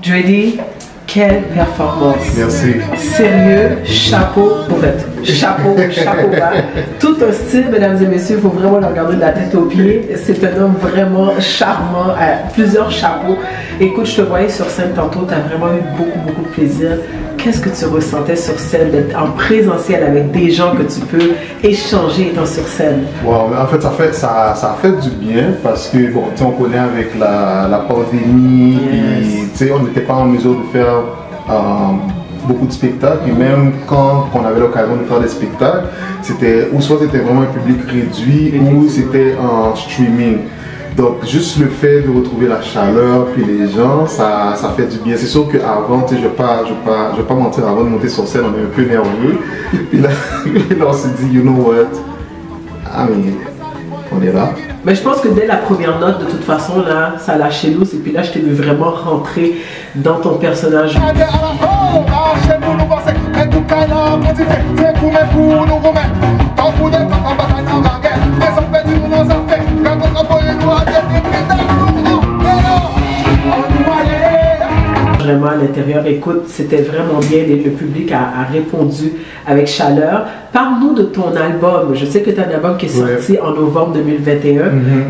Dreddy, quelle performance. Merci. Sérieux, chapeau pour être. Chapeau bas. Tout un style, mesdames et messieurs, il faut vraiment le regarder de la tête aux pieds. C'est un homme vraiment charmant, à plusieurs chapeaux. Écoute, je te voyais sur scène tantôt, tu as vraiment eu beaucoup de plaisir. Qu'est-ce que tu ressentais sur scène, d'être en présentiel avec des gens que tu peux échanger étant sur scène? Wow, en fait, ça a fait du bien parce que, bon, on connaît avec la pandémie, yes. On n'était pas en mesure de faire beaucoup de spectacles, et même quand on avait l'occasion de faire des spectacles, c'était soit c'était vraiment un public réduit ou c'était en streaming. Donc juste le fait de retrouver la chaleur puis les gens, ça fait du bien. C'est sûr qu'avant, je vais pas mentir, avant de monter sur scène, on est un peu nerveux. Puis là on s'est dit, you know what, ah mais on est là. Mais je pense que dès la première note, de toute façon, là, ça lâchait l'os. Et puis là, je t'ai vu vraiment rentrer dans ton personnage. Vraiment à l'intérieur, écoute, c'était vraiment bien, le public a répondu avec chaleur. Parle-nous de ton album. Je sais que tu as un album qui est sorti en novembre 2021.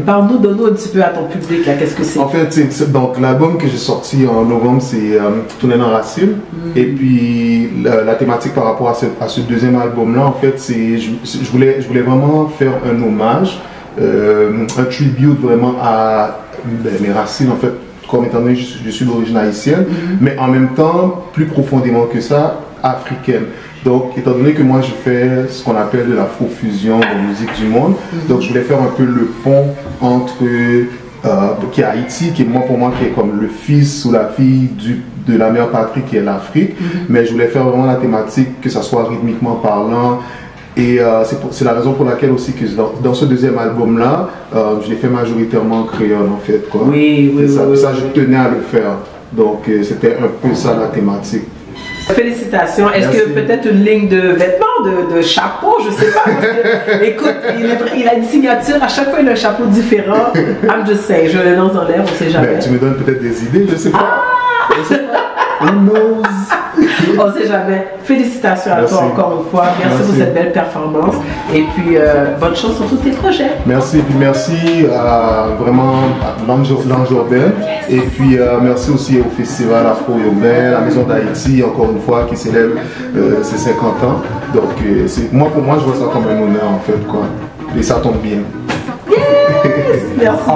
Parle-nous, donne-nous un petit peu à ton public, là, qu'est-ce que c'est? En fait, donc l'album que j'ai sorti en novembre, c'est Tourner dans Racine. Et puis la thématique par rapport à ce deuxième album-là, en fait, c'est je voulais vraiment faire un hommage, un tribute vraiment à mes racines, en fait. Comme étant donné je suis d'origine haïtienne, mais en même temps, plus profondément que ça, africaine. Donc, étant donné que moi je fais ce qu'on appelle de l'afrofusion en musique du monde, donc je voulais faire un peu le pont entre qui est Haïti, qui est pour moi qui est comme le fils ou la fille de la mère patrie qui est l'Afrique, mais je voulais faire vraiment la thématique, que ça soit rythmiquement parlant. Et c'est la raison pour laquelle aussi que dans ce deuxième album-là, je l'ai fait majoritairement en créole en fait. Quoi. Oui, ça, je tenais à le faire. Donc c'était un peu ça la thématique. Félicitations. Est-ce que peut-être une ligne de vêtements, de chapeau, je sais pas. Écoute, il a une signature, à chaque fois il a un chapeau différent. I'm just saying, je le lance dans l'air, on sait jamais. Ben, tu me donnes peut-être des idées, je sais pas. Who knows? On sait jamais. Félicitations à toi encore une fois. Merci pour cette belle performance. Et puis, bonne chance sur tous tes projets. Merci. Et puis, merci vraiment à Lange Urbaine. Et puis, merci aussi au Festival Afro-Urbain, la Maison d'Haïti, encore une fois, qui célèbre ses 50 ans. Donc, pour moi, je vois ça comme un honneur, en fait. Quoi. Et ça tombe bien. Yes! Merci.